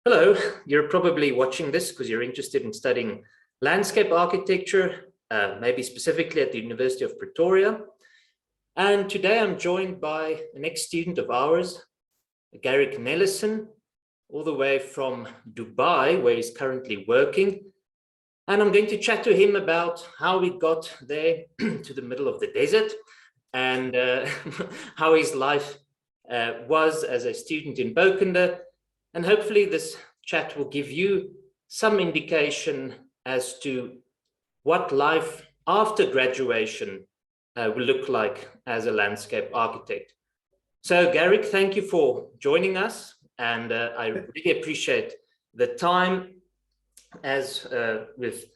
Hello, you're probably watching this because you're interested in studying landscape architecture, maybe specifically at the University of Pretoria. And today I'm joined by an ex-student of ours, Garrick Nelissen, all the way from Dubai, where he's currently working. And I'm going to chat to him about how we got there to the middle of the desert and how his life was as a student in Bokende. And hopefully this chat will give you some indication as to what life after graduation will look like as a landscape architect. So Garrick, thank you for joining us. And I really appreciate the time. As with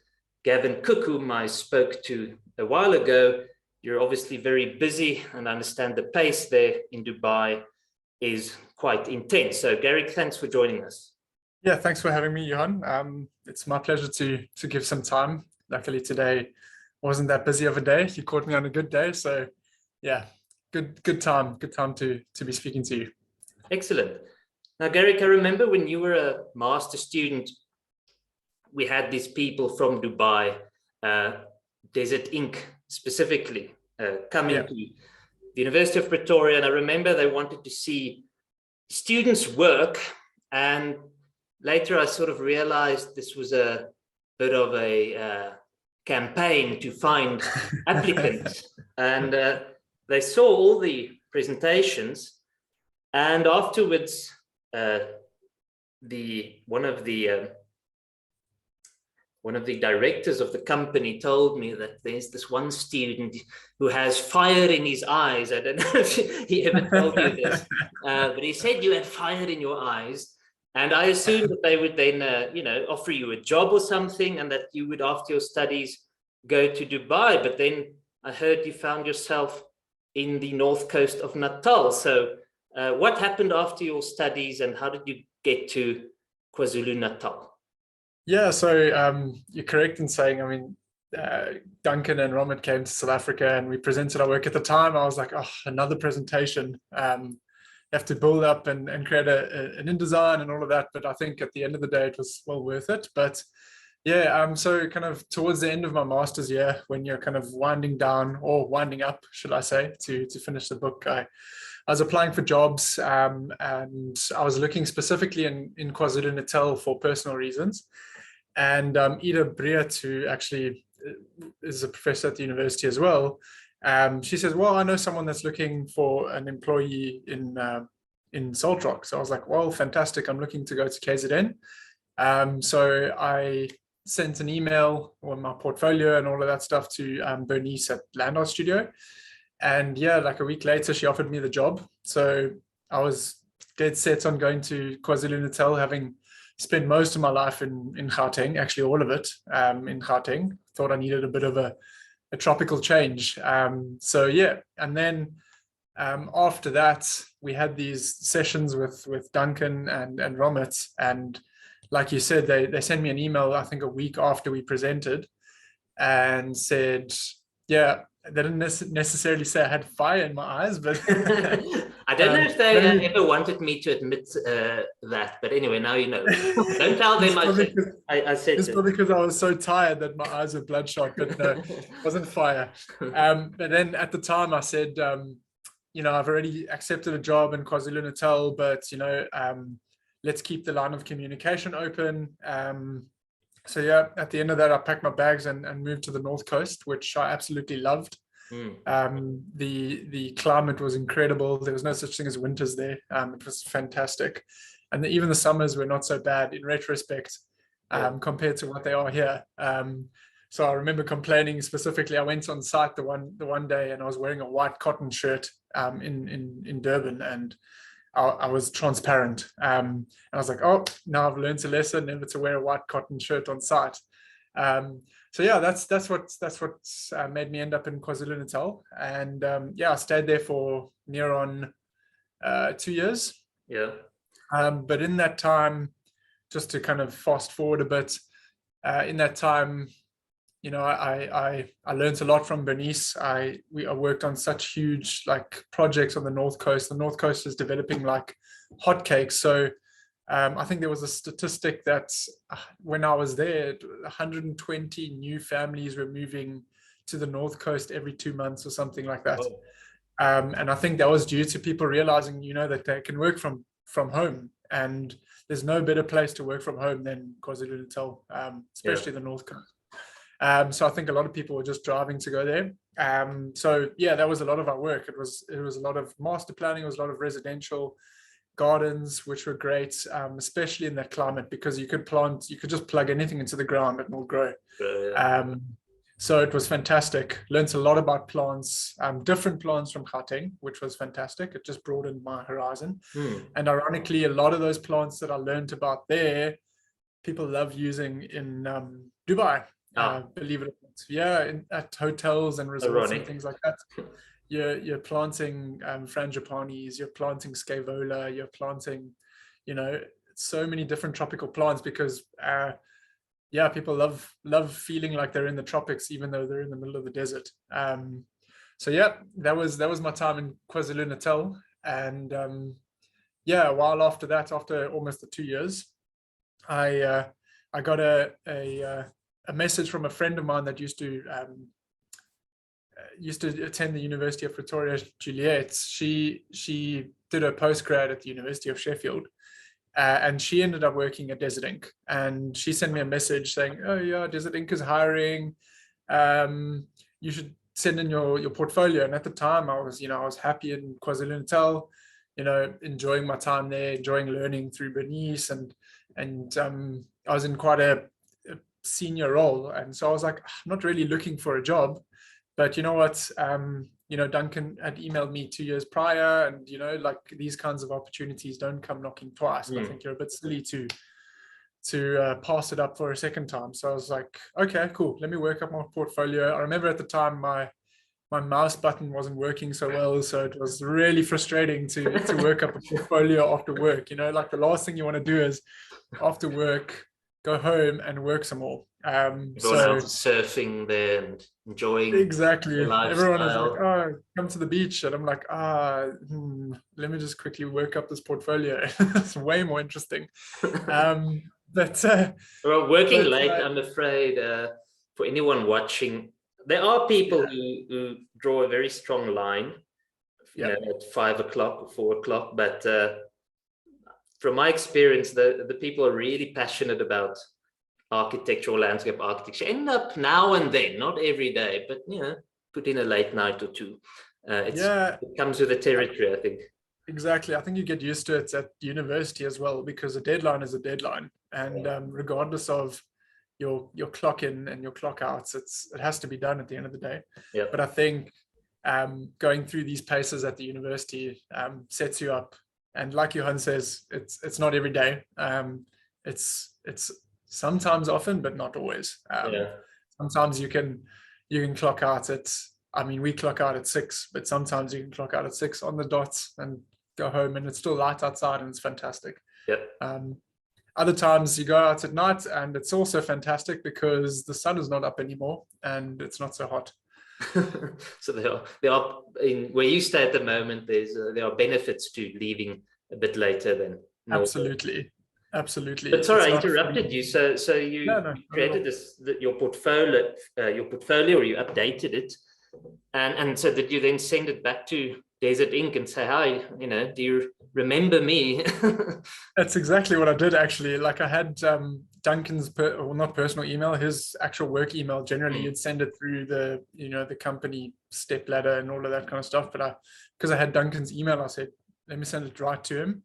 Gavin Cook, whom I spoke to a while ago, you're obviously very busy, and I understand the pace there in Dubai is quite intense. So Garrick, thanks for joining us. Yeah, thanks for having me, Johan. It's my pleasure to give some time. Luckily today wasn't that busy of a day. You caught me on a good day. So yeah, good time to be speaking to you. Excellent. Now, Garrick, I remember when you were a master student, we had these people from Dubai, Desert Inc. specifically, coming to the University of Pretoria. And I remember they wanted to see students work. And later I sort of realized this was a bit of a campaign to find applicants. And they saw all the presentations. And afterwards, one of the directors of the company told me that there's this one student who has fire in his eyes. I don't know if he ever told you this, but he said you had fire in your eyes. And I assumed that they would then, offer you a job or something, and that you would, after your studies, go to Dubai. But then I heard you found yourself in the north coast of Natal. So what happened after your studies, and how did you get to KwaZulu-Natal? Yeah, so you're correct in saying, Duncan and Romit came to South Africa and we presented our work. At the time, I was like, oh, another presentation. You have to build up and create an InDesign and all of that. But I think at the end of the day, it was well worth it. But yeah, so kind of towards the end of my master's year, when you're kind of winding down or winding up, should I say, to finish the book, I was applying for jobs and I was looking specifically in KwaZulu-Natal for personal reasons. And Ida Breert, who actually is a professor at the university as well, she says, well, I know someone that's looking for an employee in Salt Rock. So I was like, well, fantastic. I'm looking to go to KZN. So I sent an email on my portfolio and all of that stuff to Bernice at Land Art Studio. And yeah, like a week later, she offered me the job. So I was dead set on going to KwaZulu-Natal, having spent most of my life in Gauteng, actually all of it in Gauteng. Thought I needed a bit of a tropical change. So yeah, and then after that, we had these sessions with Duncan and Romit. And like you said, they sent me an email, I think a week after we presented, and said, yeah, they didn't necessarily say I had fire in my eyes, but I don't know if they ever wanted me to admit that, but anyway, now you know. Don't tell them I said it's probably because I was so tired that my eyes were bloodshot, but no, it wasn't fire. But then at the time I said, I've already accepted a job in KwaZulu-Natal, but let's keep the line of communication open. So yeah, at the end of that, I packed my bags and moved to the North Coast, which I absolutely loved. The climate was incredible. There was no such thing as winters there. It was fantastic. And even the summers were not so bad in retrospect compared to what they are here. So I remember complaining specifically. I went on site the one day and I was wearing a white cotton shirt in Durban, and I was transparent. And I was like, oh, now I've learned a lesson never to wear a white cotton shirt on site. So yeah, that's what made me end up in KwaZulu-Natal. And I stayed there for near on 2 years. Yeah. But in that time, just to kind of fast forward a bit, in that time, I learned a lot from Bernice. I worked on such huge projects on the North Coast. The North Coast is developing like hotcakes. So I think there was a statistic that when I was there, 120 new families were moving to the North Coast every 2 months or something like that. Oh. And I think that was due to people realizing, that they can work from home, and there's no better place to work from home than KwaZulu-Natal, especially the North Coast. So I think a lot of people were just driving to go there. So yeah, that was a lot of our work. It was a lot of master planning. It was a lot of residential gardens, which were great, especially in that climate, because you could just plug anything into the ground and it will grow. So it was fantastic. Learned a lot about plants, different plants from Gauteng, which was fantastic. It just broadened my horizon. And ironically, a lot of those plants that I learned about there, people love using in Dubai. Believe it or not. Yeah, at hotels and resorts and things like that. You're planting frangipanis, you're planting scaevola, you're planting, so many different tropical plants, because people love feeling like they're in the tropics, even though they're in the middle of the desert. So yeah, that was my time in KwaZulu-Natal. And a while after that, after almost the 2 years, I got a message from a friend of mine that used to attend the University of Pretoria, Juliet. She did her postgrad at the University of Sheffield, and she ended up working at Desert Inc. And she sent me a message saying, "Oh yeah, Desert Inc. is hiring. You should send in your portfolio." And at the time, I was happy in KwaZulu-Natal, enjoying my time there, enjoying learning through Bernice, and I was in quite a senior role, and so I was like, I'm not really looking for a job. But you know what, Duncan had emailed me 2 years prior, and like, these kinds of opportunities don't come knocking twice. I think you're a bit silly to pass it up for a second time. So I was like, okay, cool, let me work up my portfolio. I remember at the time my mouse button wasn't working so well, so it was really frustrating to work up a portfolio after work. Like, the last thing you want to do is after work go home and work some more. Everyone else is surfing there and enjoying exactly. Everyone is like, lifestyle. "Oh, come to the beach," and I'm like, let me just quickly work up this portfolio. It's way more interesting. Well, working late, I'm afraid, for anyone watching, there are people who draw a very strong line, at 5 o'clock or 4 o'clock, but from my experience, the people are really passionate about architectural landscape architecture. End up now and then, not every day, but put in a late night or two. It comes with the territory, I think. Exactly. I think you get used to it at university as well, because a deadline is a deadline, and regardless of your clock in and your clock out, it has to be done at the end of the day. But I think going through these paces at the university sets you up. And like Johan says, it's not every day. It's sometimes often, but not always. Sometimes you can clock out at, we clock out at 6, but sometimes you can clock out at 6 on the dot and go home, and it's still light outside and it's fantastic. Other times you go out at night and it's also fantastic, because the sun is not up anymore and it's not so hot. So there are in where you stay at the moment, there are benefits to leaving a bit later than normal. Absolutely. But sorry, I interrupted you. So you created your portfolio, or you updated it, and so did you then send it back to Desert Inc. and say, "Hi, do you remember me?" That's exactly what I did, actually. Like, I had Duncan's not personal email, his actual work email. Generally, you'd send it through the the company step ladder and all of that kind of stuff. But because I had Duncan's email, I said, let me send it right to him.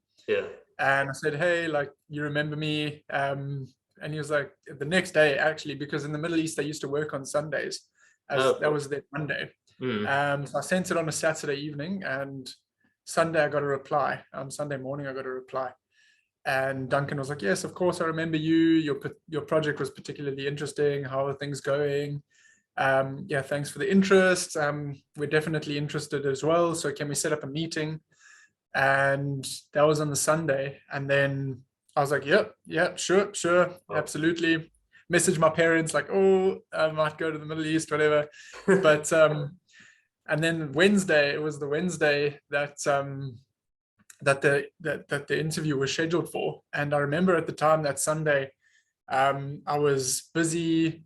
And I said, "Hey, like, you remember me?" And he was like, the next day, actually, because in the Middle East they used to work on Sundays, that was their Monday. So I sent it on a Saturday evening, and Sunday I got a reply. Sunday morning I got a reply, and Duncan was like, "Yes, of course, I remember you. Your project was particularly interesting. How are things going? Thanks for the interest. We're definitely interested as well. So can we set up a meeting?" And that was on the Sunday, and then I was like, "Yep, sure, absolutely." Message my parents like, "Oh, I might go to the Middle East, whatever." But and then Wednesday, it was the Wednesday that that the interview was scheduled for. And I remember at the time, that Sunday, I was busy.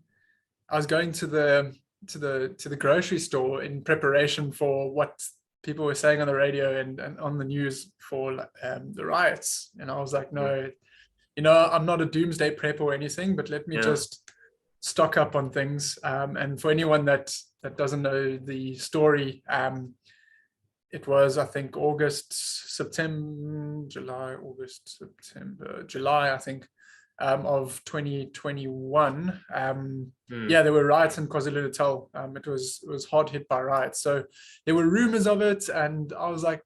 I was going to the grocery store in preparation for what people were saying on the radio and on the news for the riots. And I was like, no, I'm not a doomsday prep or anything, but let me just stock up on things. And for anyone that doesn't know the story, it was, I think, July, I think, of 2021. There were riots in KwaZulu-Natal. It was hard hit by riots. So there were rumors of it. And I was like,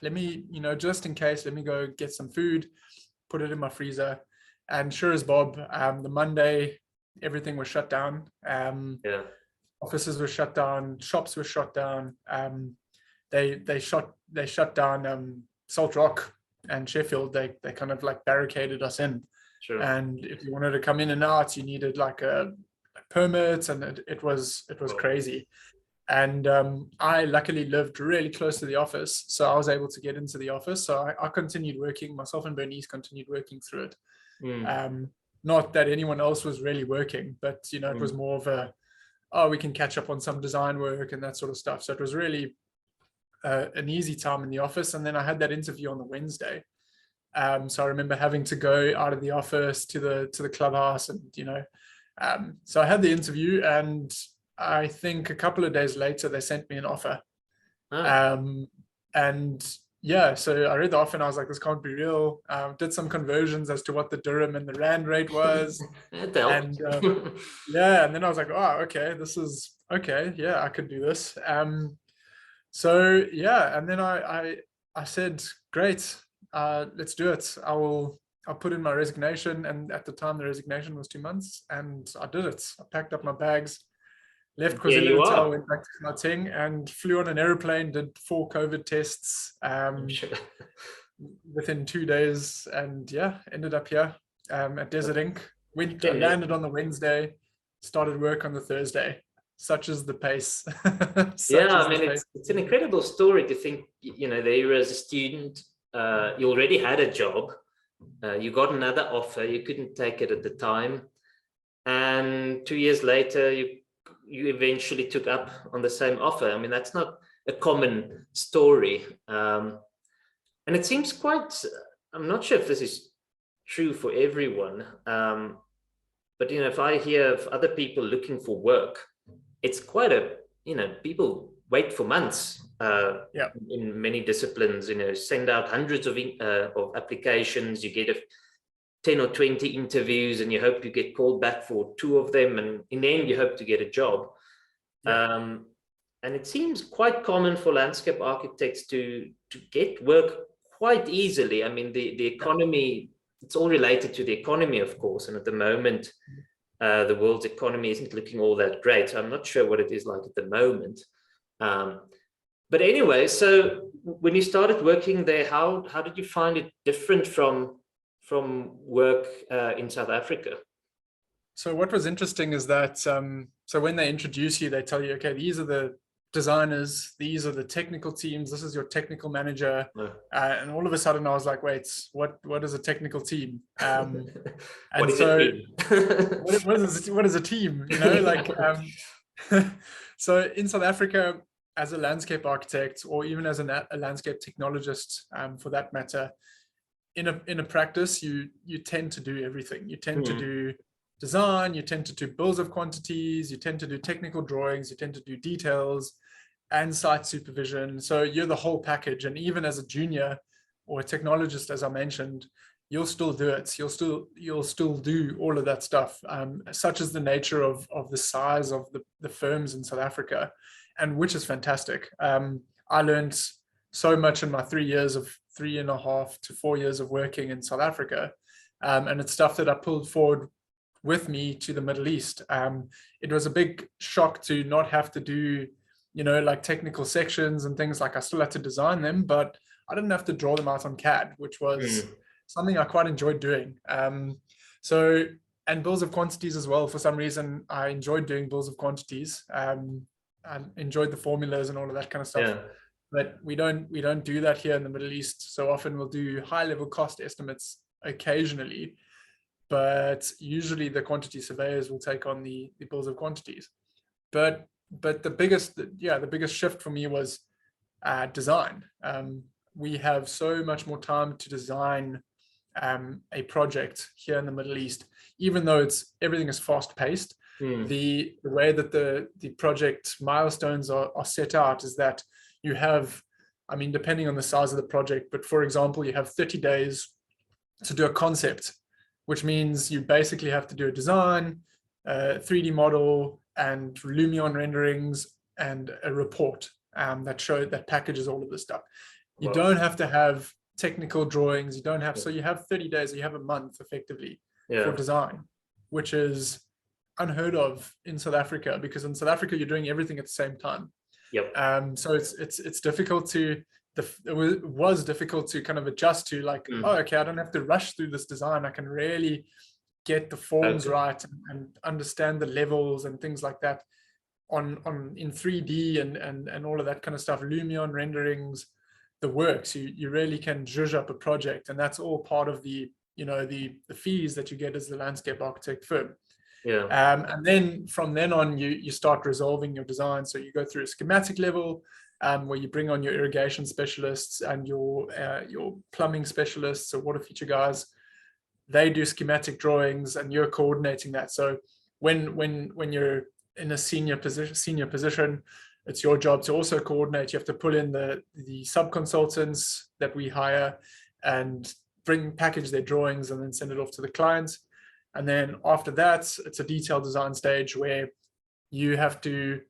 let me, just in case, let me go get some food, put it in my freezer. And sure as Bob, the Monday, everything was shut down. Offices were shut down, shops were shut down. They shut down Salt Rock and Sheffield. They kind of like barricaded us in. Sure. And if you wanted to come in and out, you needed like a permit, and it was crazy. And I luckily lived really close to the office, so I was able to get into the office. So I continued working. Myself and Bernice continued working through it. Not that anyone else was really working, but it was more of we can catch up on some design work and that sort of stuff. So it was really an easy time in the office. And then I had that interview on the Wednesday. So I remember having to go out of the office to the clubhouse, and so I had the interview, and I think a couple of days later they sent me an offer. So I read the offer and I was like, this can't be real. Did some conversions as to what the dirham and the rand rate was. And then I was like, oh, okay, this is okay. Yeah, I could do this. And then I said, great, let's do it. I'll put in my resignation. And at the time, the resignation was 2 months, and I did it. I packed up my bags, left KwaZulu-Natal, went back to Gauteng, and flew on an airplane, did 4 COVID tests within 2 days, and ended up here at Desert Inc. Landed on the Wednesday, started work on the Thursday. Such is the pace. It's an incredible story to think, there you were as a student, you already had a job, you got another offer, you couldn't take it at the time, and 2 years later you eventually took up on the same offer. I mean, that's not a common story, and it seems quite, I'm not sure if this is true for everyone, but if I hear of other people looking for work, it's quite people wait for months in many disciplines, send out hundreds of applications, you get 10 or 20 interviews, and you hope you get called back for 2 of them, and in the end you hope to get a job. And it seems quite common for landscape architects to get work quite easily. I mean, the economy, it's all related to the economy, of course, and at the moment the world's economy isn't looking all that great. So I'm not sure what it is like at the moment. But anyway, so when you started working there, how did you find it different from work in South Africa? So what was interesting is that, so when they introduce you, they tell you, okay, these are the designers, these are the technical teams, this is your technical manager. And all of a sudden I was like, wait, what is a technical team? And what is so a team? what is a team? So in South Africa, as a landscape architect, or even as a landscape technologist, for that matter, in a practice, you tend to do everything. You tend to do design, you tend to do bills of quantities, you tend to do technical drawings, you tend to do details and site supervision. So you're the whole package. And even as a junior or a technologist, as I mentioned, you'll still do it. You'll still do all of that stuff. Such is the nature of the size of the firms in South Africa, and which is fantastic. I learned so much in my 3.5 to 4 years of working in South Africa. And it's stuff that I pulled forward with me to the Middle East. It was a big shock to not have to do, like technical sections and things. Like I still had to design them, but I didn't have to draw them out on CAD, which was something I quite enjoyed doing. And bills of quantities as well. For some reason, I enjoyed doing bills of quantities. I enjoyed the formulas and all of that kind of stuff. but we don't do that here in the Middle East. So often we'll do high level cost estimates occasionally, but usually the quantity surveyors will take on the bills of quantities. But the biggest shift for me was design. We have so much more time to design a project here in the Middle East, even though everything is fast paced. The way that the project milestones are set out is that you have, I mean, depending on the size of the project, but for example, you have 30 days to do a concept, which means you basically have to do a design, 3D model, and Lumion renderings, and a report that packages all of this stuff. You don't have to have technical drawings. You don't have, so you have 30 days, you have a month effectively for design, which is unheard of in South Africa, because in South Africa you're doing everything at the same time. So it's difficult to it was difficult to kind of adjust to, like, oh, okay, I don't have to rush through this design. I can really get the forms right and understand the levels and things like that in 3D and all of that kind of stuff. Lumion renderings, the works. You really can zhuzh up a project, and that's all part of the fees that you get as the landscape architect firm. And then from then on, you start resolving your design. So you go through a schematic level, where you bring on your irrigation specialists and your plumbing specialists or water feature guys. They do schematic drawings, and you're coordinating that. So when you're in a senior position, it's your job to also coordinate. You have to pull in the sub-consultants that we hire and package their drawings and then send it off to the clients. And then after that, it's a detailed design stage where you have to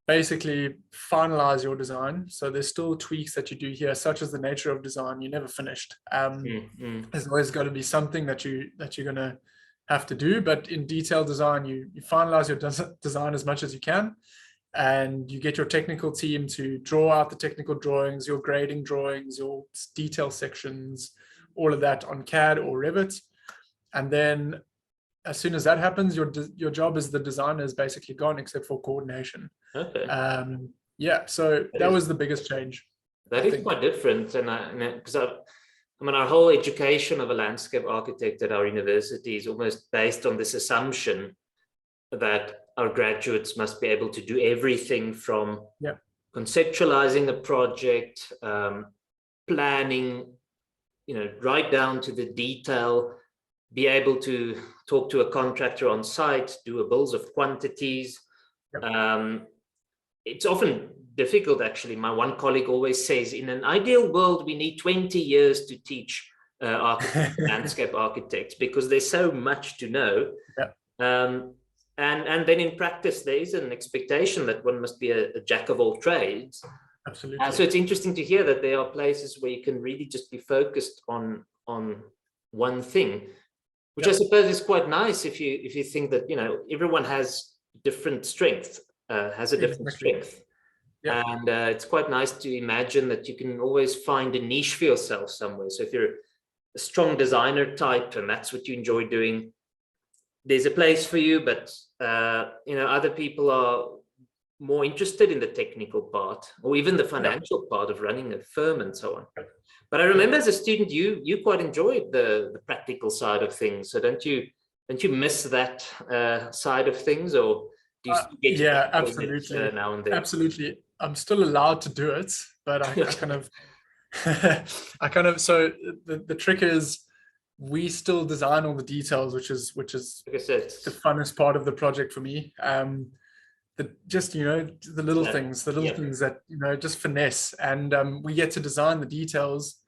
basically finalize your design. So there's still tweaks that you do here, such as the nature of design. You're never finished. There's always got to be something that you're going to have to do. But in detailed design, you finalize your design as much as you can, and you get your technical team to draw out the technical drawings, your grading drawings, your detail sections, all of that on CAD or Revit. And then as soon as that happens, your job as the designer is basically gone, except for coordination. So that was the biggest change. That is quite different. And because I mean, our whole education of a landscape architect at our university is almost based on this assumption that our graduates must be able to do everything from conceptualizing a project, planning, right down to the detail, be able to talk to a contractor on site, do a bills of quantities. It's often difficult, actually. My one colleague always says, in an ideal world, we need 20 years to teach landscape architects, because there's so much to know. And then in practice, there is an expectation that one must be a jack of all trades. Absolutely. So it's interesting to hear that there are places where you can really just be focused on one thing, which I suppose is quite nice if you think that everyone has different strength, has a different strength. And it's quite nice to imagine that you can always find a niche for yourself somewhere. So if you're a strong designer type and that's what you enjoy doing, there's a place for you. But other people are more interested in the technical part, or even the financial part of running a firm and so on. But I remember as a student, you quite enjoyed the practical side of things. So don't you miss that side of things, or do you still get absolutely now and then? Absolutely. I'm still allowed to do it, but I kind of so the trick is we still design all the details, which is like I said, the funnest part of the project for me. The little things that just finesse, and we get to design the details,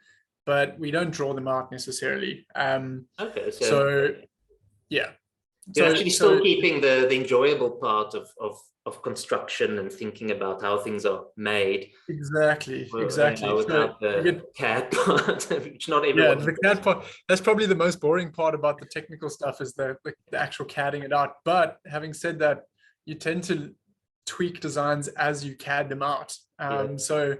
but we don't draw them out necessarily. You're actually still keeping the enjoyable part of construction and thinking about how things are made. Exactly. Without the CAD part, which not everyone. The CAD part. That's probably the most boring part about the technical stuff, is the actual CADing it out. But having said that, you tend to tweak designs as you CAD them out. So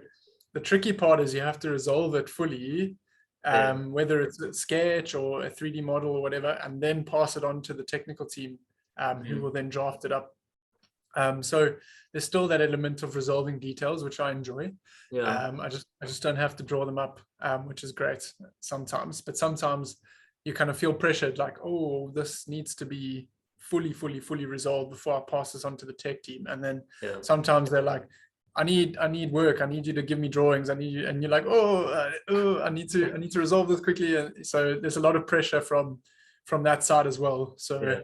the tricky part is you have to resolve it fully, whether it's a sketch or a 3D model or whatever, and then pass it on to the technical team, who will then draft it up. So there's still that element of resolving details, which I enjoy. Yeah. I just don't have to draw them up, which is great sometimes. But sometimes you kind of feel pressured, like, oh, this needs to be fully resolved before I pass this on to the tech team. And then Yeah. sometimes they're like, I need work. I need you to give me drawings. I need you, and you're like, I need to resolve this quickly. And so there's a lot of pressure from that side as well. So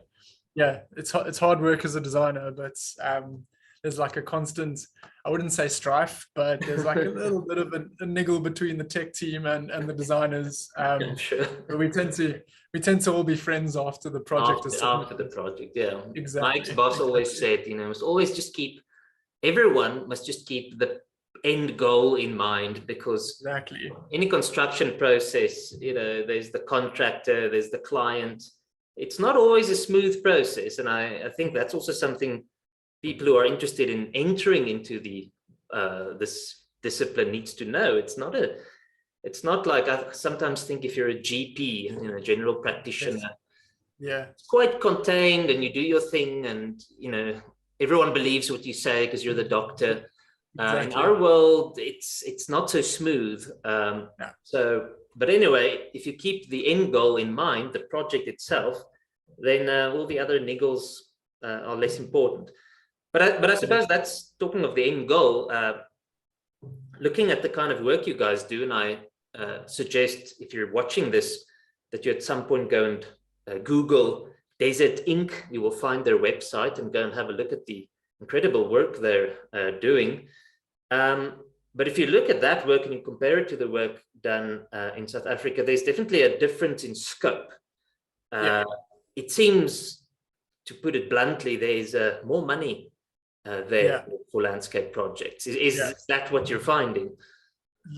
yeah, it's hard work as a designer, but there's like a constant, I wouldn't say strife, but there's like a little bit of a niggle between the tech team and the designers. I'm sure. But we tend to all be friends after the project is After the project, yeah. exactly. My ex-boss always said, must always just keep, everyone must just keep the end goal in mind, because Exactly. any construction process, there's the contractor, there's the client. It's not always a smooth process, and I think that's also something people who are interested in entering into this discipline needs to know. It's not like, I sometimes think if you're a GP, general practitioner, yeah, it's quite contained and you do your thing, and everyone believes what you say because you're the doctor. exactly. In our world, it's not so smooth. But anyway, if you keep the end goal in mind, the project itself, then all the other niggles are less important. But I suppose that's talking of the end goal. Looking at the kind of work you guys do, and I suggest if you're watching this, that you at some point go and Google Desert Inc. You will find their website and go and have a look at the incredible work they're doing. But if you look at that work and you compare it to the work done in South Africa, there's definitely a difference in scope. It seems, to put it bluntly, there's more money there for landscape projects. Is that what you're finding?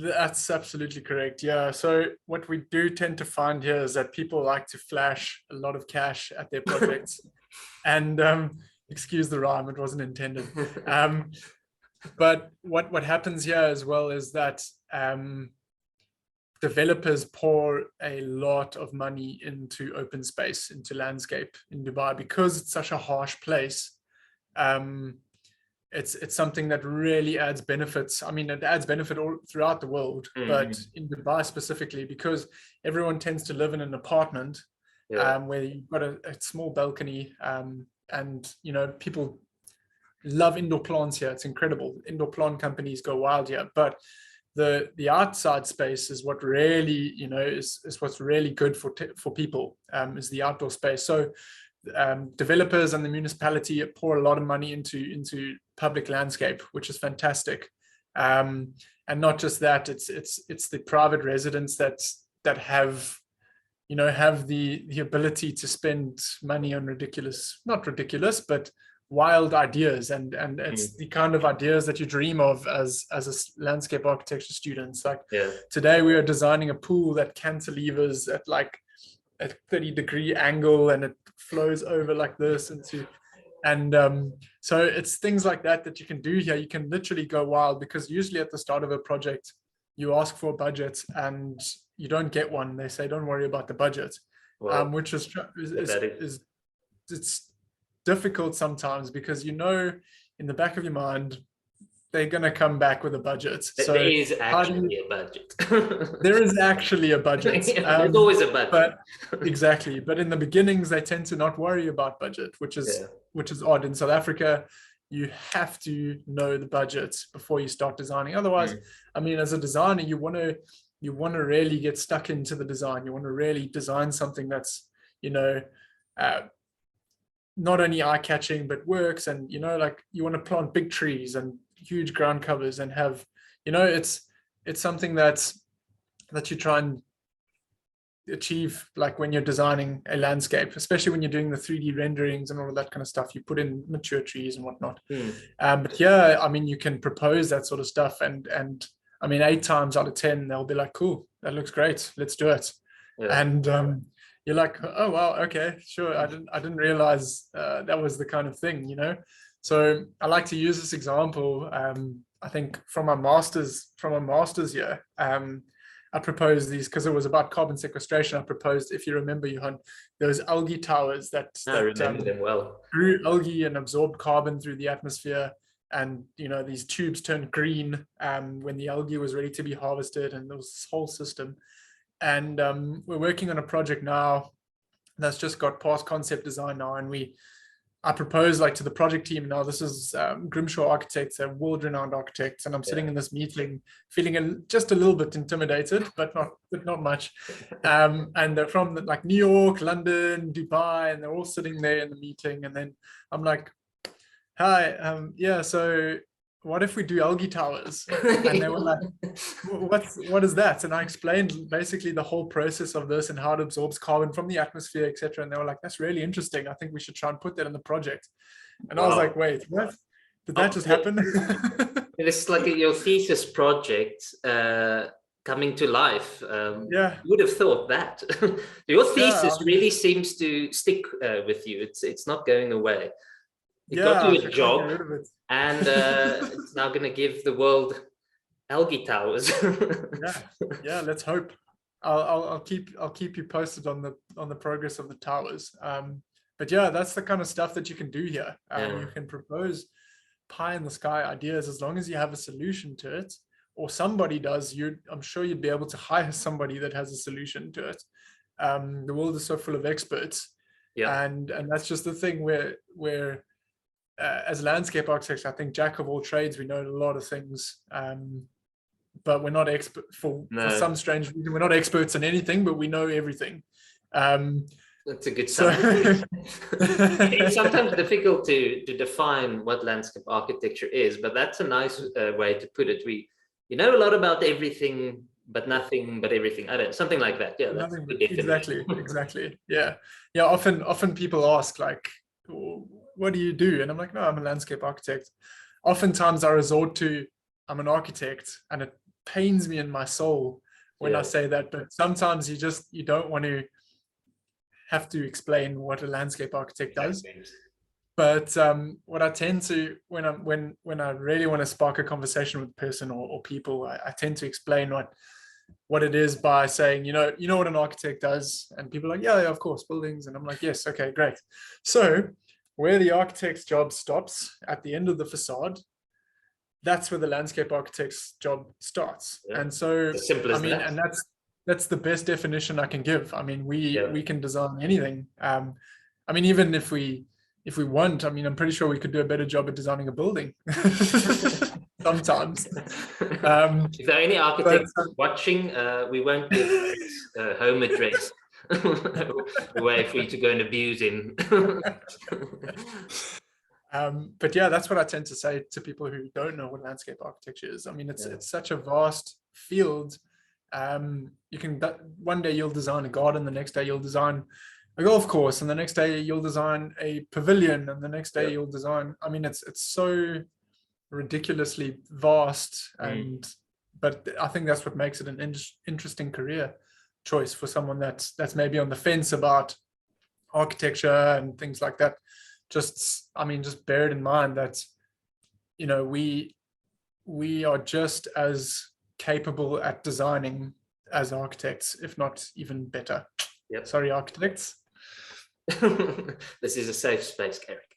That's absolutely correct. Yeah. So what we do tend to find here is that people like to flash a lot of cash at their projects. And excuse the rhyme, it wasn't intended. But what happens here as well is that developers pour a lot of money into open space, into landscape in Dubai, because it's such a harsh place. It's something that really adds benefits. I mean, it adds benefit all throughout the world, but in Dubai specifically, because everyone tends to live in an apartment where you've got a small balcony, and people love indoor plants here. It's incredible. Indoor plant companies go wild here, but the outside space is what really is what's really good for people, is the outdoor space. So developers and the municipality pour a lot of money into public landscape, which is fantastic. And not just that, it's the private residents that have the ability to spend money on not ridiculous, but wild ideas, and it's the kind of ideas that you dream of as a landscape architecture students. Like today we are designing a pool that cantilevers at like a 30-degree angle, and it flows over like this so it's things like that you can do here. You can literally go wild, because usually at the start of a project you ask for a budget and you don't get one. They say don't worry about the budget. Which is it's difficult sometimes, because in the back of your mind they're going to come back with a budget. So there is actually a budget. There is actually a budget. There's always a budget. Exactly. But in the beginnings, they tend to not worry about budget, which is odd. In South Africa, you have to know the budget before you start designing. Otherwise, I mean, as a designer, you want to really get stuck into the design. You want to really design something that's, not only eye-catching but works, and like you want to plant big trees and huge ground covers and have it's something that you try and achieve, like when you're designing a landscape, especially when you're doing the 3D renderings and all of that kind of stuff. You put in mature trees and whatnot. But yeah, I mean, you can propose that sort of stuff, and I mean, 8 times out of 10 they'll be like, cool, that looks great, let's do it. And you're like, oh wow, okay, sure. I didn't realize that was the kind of thing, So I like to use this example. I think from a master's year, I proposed these because it was about carbon sequestration. I proposed, if you remember, Johan, those algae towers that I remember them well. grew algae and absorbed carbon through the atmosphere. And, you know, these tubes turned green when the algae was ready to be harvested, and there was this whole system. And we're working on a project now that's just got past concept design now. And I proposed like to the project team. Now this is Grimshaw Architects, they're world-renowned architects, and I'm sitting in this meeting feeling just a little bit intimidated, but not much. And they're from like New York, London, Dubai, and they're all sitting there in the meeting. And then I'm like, "Hi, yeah, so what if we do algae towers?" And they were like, what is that? And I explained basically the whole process of this and how it absorbs carbon from the atmosphere, etc. And they were like, "That's really interesting. I think we should try and put that in the project." And I was like, "Wait, what? Did that just happen?" It's like your thesis project coming to life. Yeah, you would have thought that. Your thesis really seems to stick with you. It's not going away. It got you a job, and it's now going to give the world algae towers. yeah. Let's hope. I'll keep you posted on the progress of the towers. But yeah, that's the kind of stuff that you can do here. You can propose pie in the sky ideas as long as you have a solution to it, or somebody does. I'm sure you'd be able to hire somebody that has a solution to it. The world is so full of experts, and that's just the thing where as landscape architects, I think jack of all trades, we know a lot of things, but we're not expert for some strange reason. We're not experts in anything, but we know everything. That's a good summary. It's sometimes difficult to define what landscape architecture is, but that's a nice way to put it. You know a lot about everything, but nothing but everything. I don't, something like that. Yeah, that's a good definition. Exactly. Yeah. Often people ask like, "What do you do?" And I'm like, "No, I'm a landscape architect." Oftentimes I resort to, "I'm an architect," and it pains me in my soul when I say that. But sometimes you don't want to have to explain what a landscape architect does. But what I tend to, when I really want to spark a conversation with a person or people, I tend to explain what it is by saying, you know what an architect does? And people are like, yeah, of course, buildings. And I'm like, yes, okay, great. So where the architect's job stops at the end of the facade, that's where the landscape architect's job starts. And so, as simple as that. And that's the best definition I can give. I mean, we can design anything. I mean, even if we want, I mean, I'm pretty sure we could do a better job at designing a building sometimes. If there are any architects watching, we won't give home address. Way for you to go and abuse him. But yeah, that's what I tend to say to people who don't know what landscape architecture is. I mean, it's such a vast field. You can, one day you'll design a garden, the next day you'll design a golf course, and the next day you'll design a pavilion, and the next day you'll design, I mean, it's so ridiculously vast. But I think that's what makes it an interesting career choice for someone that's maybe on the fence about architecture and things like that. Just bear it in mind that, we are just as capable at designing as architects, if not even better. Sorry, architects. This is a safe space, Garrick.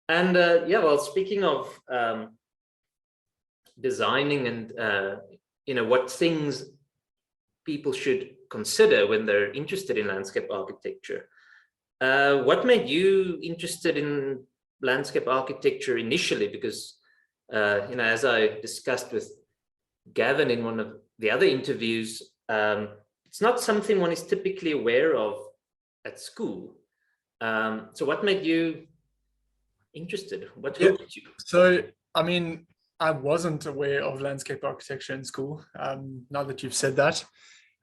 Well, speaking of designing and what things people should consider when they're interested in landscape architecture, what made you interested in landscape architecture initially? Because as I discussed with Gavin in one of the other interviews, it's not something one is typically aware of at school. So what made you interested? What hooked you? So, I mean, I wasn't aware of landscape architecture in school, now that you've said that.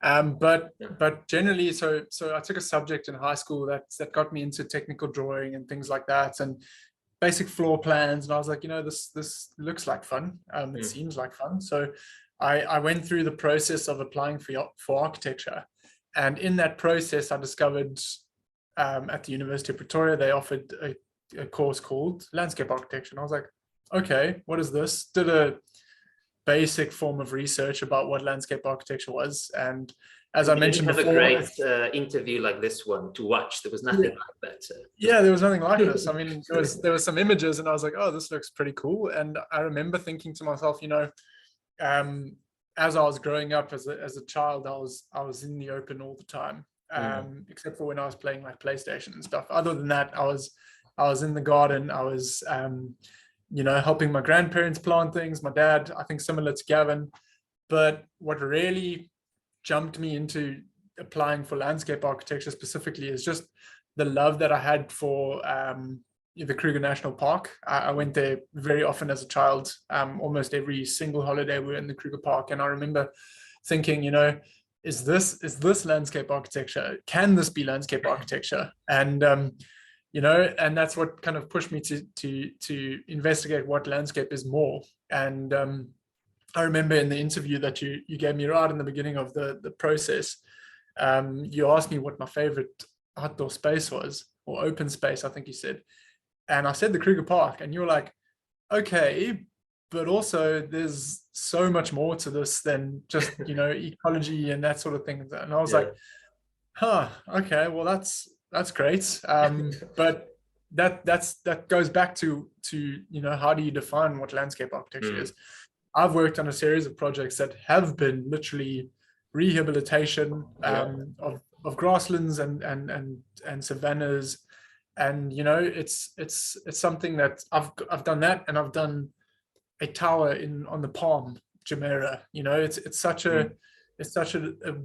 But generally, so I took a subject in high school that got me into technical drawing and things like that, and basic floor plans. And I was like, this looks like fun. It seems like fun. So I went through the process of applying for architecture. And in that process, I discovered at the University of Pretoria, they offered a course called landscape architecture. And I was like, okay, what is this? Did basic form of research about what landscape architecture was. And as We I didn't mentioned have a before, great interview like this one to watch. There was nothing like that. So yeah, there was nothing like this. I mean, there was some images, and I was like, oh, this looks pretty cool. And I remember thinking to myself, as I was growing up as a child, I was in the open all the time, except for when I was playing like PlayStation and stuff. Other than that, I was in the garden. I was helping my grandparents plant things. My dad, I think similar to Gavin. But what really jumped me into applying for landscape architecture specifically is just the love that I had for the Kruger National Park. I went there very often as a child. Almost every single holiday we were in the Kruger Park, and I remember thinking, is this landscape architecture? Can this be landscape architecture? And and that's what kind of pushed me to investigate what landscape is more. And I remember in the interview that you gave me right in the beginning of the process, you asked me what my favorite outdoor space was, or open space, I think you said. And I said the Kruger Park, and you were like, okay, but also there's so much more to this than just, ecology and that sort of thing. And I was like, okay, well, that's great. But that goes back to how do you define what landscape architecture is? I've worked on a series of projects that have been literally rehabilitation of grasslands and savannas, and it's something that I've done that, and I've done a tower on the Palm Jumeirah. It's such a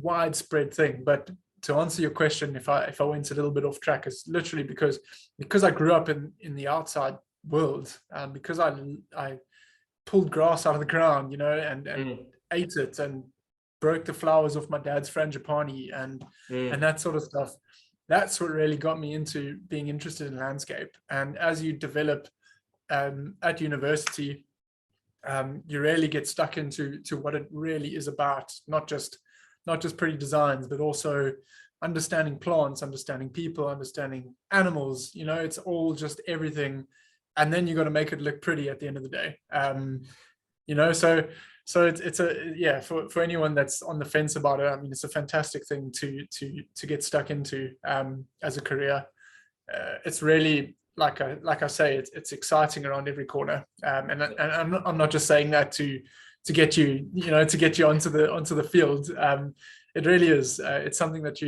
widespread thing. But to answer your question, if I went a little bit off track, it's literally because I grew up in the outside world, because I pulled grass out of the ground, and ate it, and broke the flowers off my dad's frangipani and that sort of stuff. That's what really got me into being interested in landscape. And as you develop at university, you really get stuck into what it really is about, not just pretty designs, but also understanding plants, understanding people, understanding animals. It's all just everything. And then you got to make it look pretty at the end of the day. So it's for anyone that's on the fence about it. I mean, it's a fantastic thing to get stuck into as a career. It's really, like I say, it's exciting around every corner. And I'm not just saying that to get you onto the field. It really is. It's something that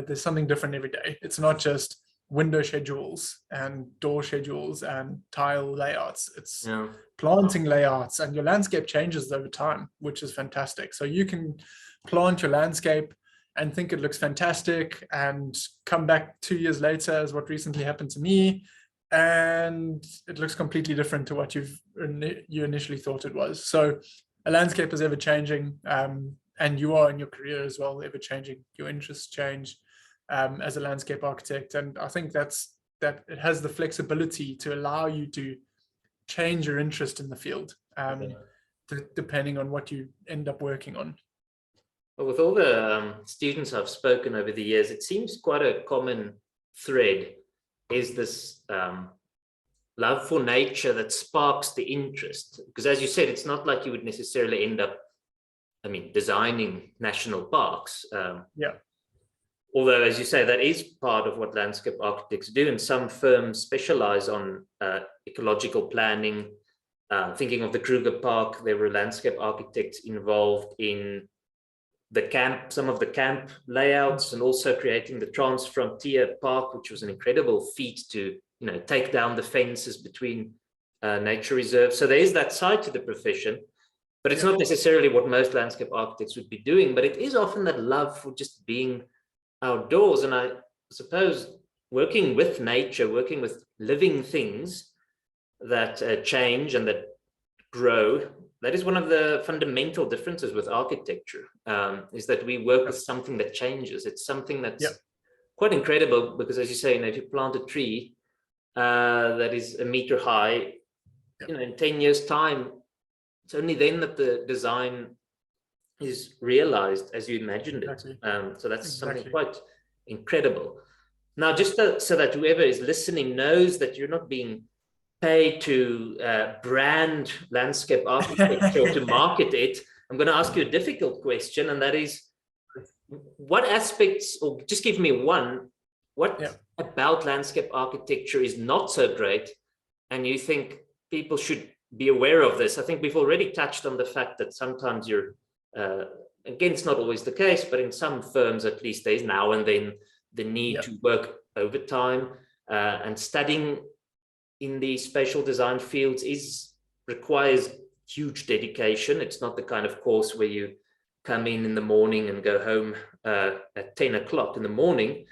there's something different every day. It's not just window schedules and door schedules and tile layouts. It's planting layouts, and your landscape changes over time, which is fantastic. So you can plant your landscape and think it looks fantastic, and come back 2 years later, as what recently happened to me, and it looks completely different to what you initially thought it was. So a landscape is ever changing, and you are in your career as well, ever changing. Your interests change as a landscape architect, and I think that it has the flexibility to allow you to change your interest in the field, depending on what you end up working on. Well, with all the students I've spoken over the years, it seems quite a common thread is this love for nature that sparks the interest. Because as you said, it's not like you would necessarily end up, designing national parks. Although, as you say, that is part of what landscape architects do, and some firms specialize on ecological planning. Thinking of the Kruger Park, there were landscape architects involved in some of the camp layouts, and also creating the Transfrontier Park, which was an incredible feat to take down the fences between nature reserves. So there is that side to the profession, but it's not necessarily what most landscape architects would be doing. But it is often that love for just being outdoors. And I suppose working with nature, working with living things that change and that grow, that is one of the fundamental differences with architecture, is that we work with something that changes. It's something that's quite incredible, because as you say, if you plant a tree that is a meter high, in 10 years time, it's only then that the design is realized as you imagined it. So that's something quite incredible. Now, just so that whoever is listening knows that you're not being pay to brand landscape architecture or to market it, I'm going to ask you a difficult question, and that is, what aspects, or just give me one, what about landscape architecture is not so great, and you think people should be aware of this? I think we've already touched on the fact that sometimes you're, again, it's not always the case, but in some firms at least, there's now and then the need to work overtime, and studying in the spatial design fields requires huge dedication. It's not the kind of course where you come in the morning and go home at 10 o'clock in the morning.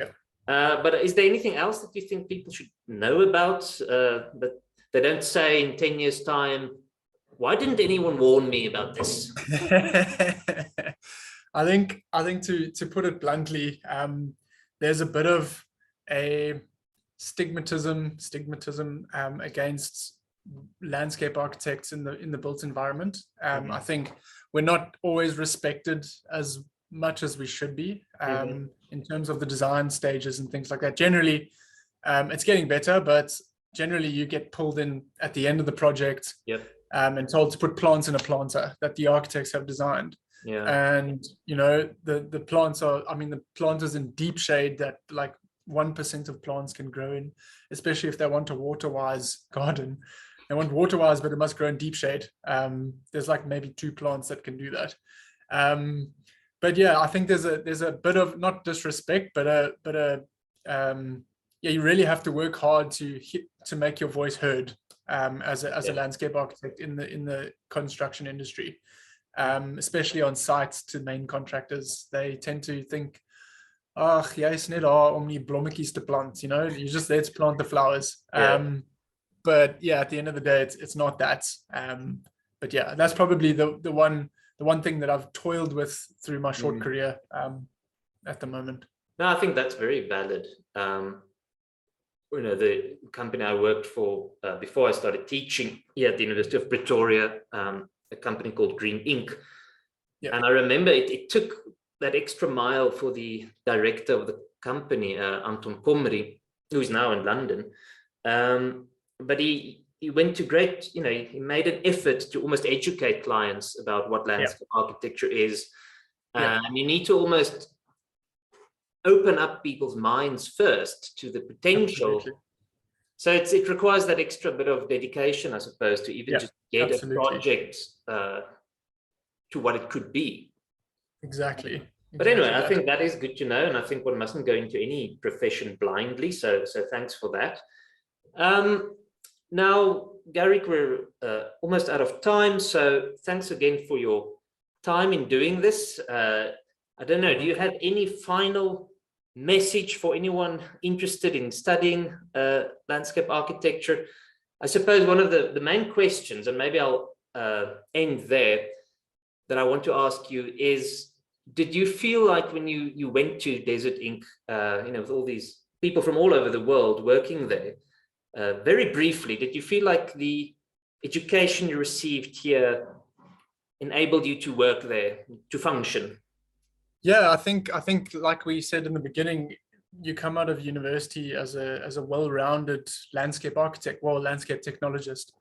But is there anything else that you think people should know about that they don't say in 10 years' time, why didn't anyone warn me about this? I think to put it bluntly, there's a bit of a stigmatism against landscape architects in the built environment. I think we're not always respected as much as we should be in terms of the design stages and things like that. Generally, it's getting better, but generally you get pulled in at the end of the project and told to put plants in a planter that the architects have designed. And you know, the plants are, I mean, the plant is in deep shade that like 1% of plants can grow in, especially if they want a water-wise garden. They want water-wise, but it must grow in deep shade. There's like maybe 2 plants that can do that. But yeah, I think there's a bit of, not disrespect, but you really have to work hard to make your voice heard as a landscape architect in the construction industry, especially on sites to main contractors. They tend to think, oh, jy's net daar om die blommetjies te plant, you know, you're just there to plant the flowers. But yeah, at the end of the day, it's not that. But yeah, that's probably the one thing that I've toiled with through my short career at the moment. No, I think that's very valid. You know, the company I worked for before I started teaching here at the University of Pretoria, a company called Green Ink. And I remember it took that extra mile for the director of the company, Anton Komri, who's now in London. But he went to great, you know, he made an effort to almost educate clients about what landscape architecture is. And you need to almost open up people's minds first to the potential. Absolutely. So it requires that extra bit of dedication, I suppose, to even just get a project to what it could be. Exactly. But anyway, I think that is good to know, and I think one mustn't go into any profession blindly. So thanks for that. Now, Garrick, we're almost out of time, so thanks again for your time in doing this. I don't know, do you have any final message for anyone interested in studying landscape architecture? I suppose one of the main questions, and maybe I'll end there, that I want to ask you is, did you feel like when you went to Desert Ink, you know, with all these people from all over the world working there, very briefly, did you feel like the education you received here enabled you to work there, to function? Yeah, I think like we said in the beginning, you come out of university as a well-rounded landscape architect, landscape technologist,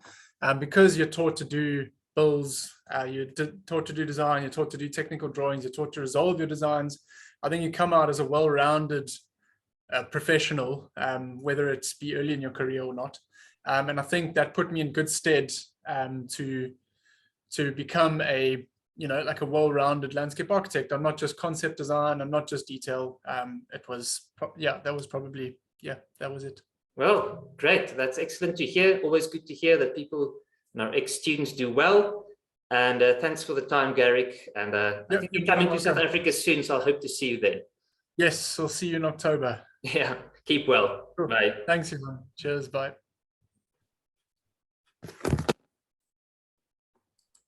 because you're taught to do builds, you're taught to do design, you're taught to do technical drawings, you're taught to resolve your designs. I think you come out as a well-rounded professional, whether it's be early in your career or not. And I think that put me in good stead to become a, you know, like a well-rounded landscape architect. I'm not just concept design, I'm not just detail. It was, that was probably, that was it. Well, great. That's excellent to hear. Always good to hear that people, our ex-students, do well. And thanks for the time, Garrick. And I think you're coming to South Africa soon, so I'll hope to see you then. Yes, I'll see you in October. Yeah, keep well. Cool. Bye. Thanks, everyone. Cheers, bye.